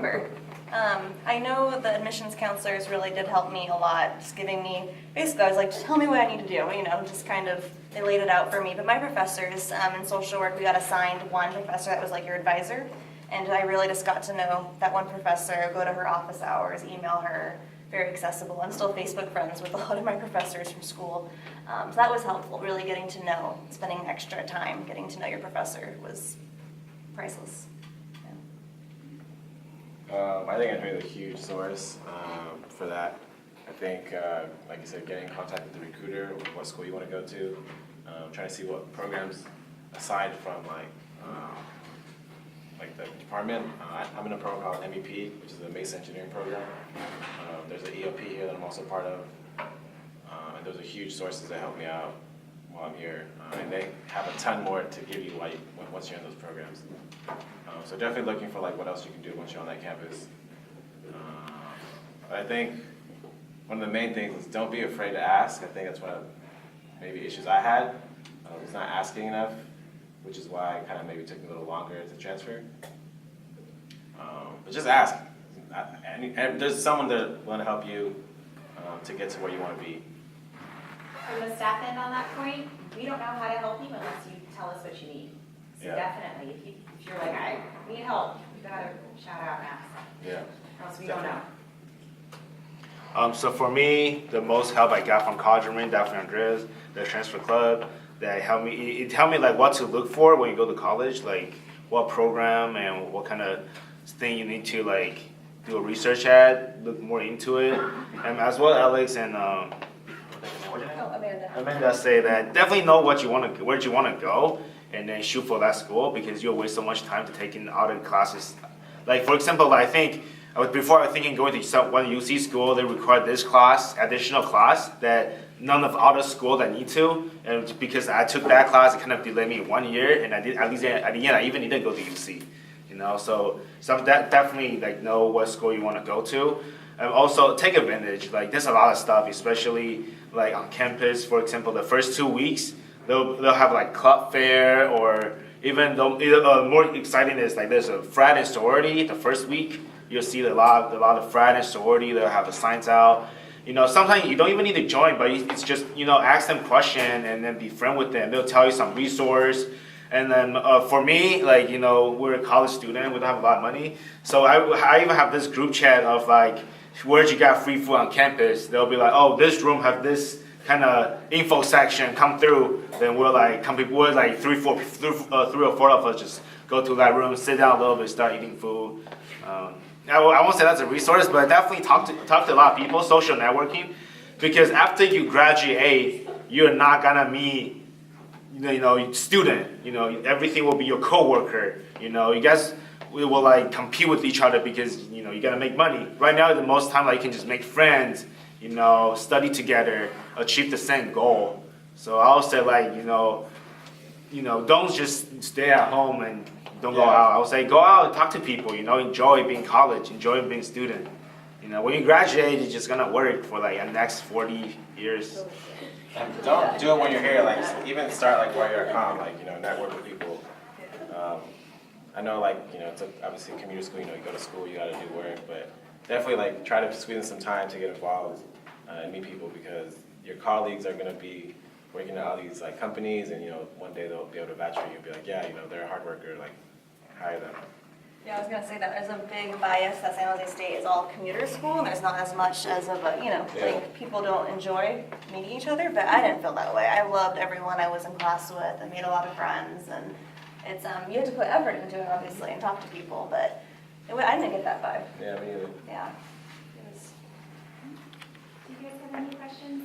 remember. I know the admissions counselors really did help me a lot, just giving me, basically I was like, just tell me what I need to do, you know, just kind of, they laid it out for me. But my professors in social work, we got assigned one professor that was like your advisor, and I really just got to know that one professor, go to her office hours, email her, very accessible. I'm still Facebook friends with a lot of my professors from school, so that was helpful, really getting to know, spending extra time getting to know your professor was priceless. I think it's really a huge source for that. I think, like you said, getting in contact with the recruiter, what school you want to go to, trying to see what programs, aside from like the department. I'm in a program called MEP, which is the Mason Engineering Program. There's an EOP here that I'm also part of, and those are huge sources that help me out while I'm here. And they have a ton more to give you once you're in those programs. So definitely looking for like what else you can do once you're on that campus. But I think one of the main things is don't be afraid to ask. I think that's one of maybe issues I had, was not asking enough, which is why it kind of maybe took me a little longer to transfer. But just ask. And there's someone that will help you to get to where you want to be. From the staff end on that point, we don't know how to help you unless you tell us what you need. So Yeah. definitely, if you're like, I need help, you gotta shout out and ask. Yeah. Or else we don't know. So for me, the most help I got from College Marine, definitely Andreas, the transfer club, that helped me. It helped me like what to look for when you go to college, like what program and what kind of thing you need to like do a research at, look more into it, and as well Alex and Amanda say that definitely know what you want to, where you want to go, and then shoot for that school because you'll waste so much time to taking other classes. Like for example, I think before I was thinking going to one UC school, they require this class, additional class that none of other schools that need to, and because I took that class, it kind of delayed me 1 year, and I did at least at the end I even didn't go to UC, you know. So that definitely like know what school you want to go to, and also take advantage. Like there's a lot of stuff, especially like on campus. For example, the first 2 weeks they'll have like club fair, or even more exciting is like there's a frat and sorority the first week. You'll see a lot of frat and sorority. They'll have the signs out. You know, sometimes you don't even need to join, but it's just, you know, ask them question and then be friend with them. They'll tell you some resource. And then for me, like, you know, we're a college student. We don't have a lot of money. So I even have this group chat of like, where'd you got free food on campus? They'll be like, oh, this room have this kind of info section, come through. Then we're like, three or four of us just go to that room, sit down a little bit, start eating food. I won't say that's a resource, but definitely talk to a lot of people, social networking, because after you graduate, you're not gonna meet, you know, student. You know, everything will be your coworker. You know, you guys will like compete with each other because you know you gotta make money. Right now, the most time like you can just make friends. You know, study together, achieve the same goal. So I would say like you know, don't just stay at home and don't go out. I would say go out and talk to people, you know, enjoy being college, enjoy being a student. You know, when you graduate, you're just gonna work for like the next 40 years. And don't do it when you're here, like even start like while you're at comm, like, you know, network with people. I know like, you know, it's obviously commuter school, you know, you go to school, you gotta do work, but definitely like try to squeeze in some time to get involved and meet people because your colleagues are gonna be working at all these like companies and, you know, one day they'll be able to vouch for you and be like, yeah, you know, they're a hard worker, like hire them. Yeah, I was gonna say that there's a big bias that San Jose State is all commuter school, and there's not as much as of a, you know, like people don't enjoy meeting each other, but I didn't feel that way. I loved everyone I was in class with and made a lot of friends, and it's, you have to put effort into it, obviously, and talk to people, but I didn't get that vibe. Yeah, me either. Yeah. Do you guys have any questions?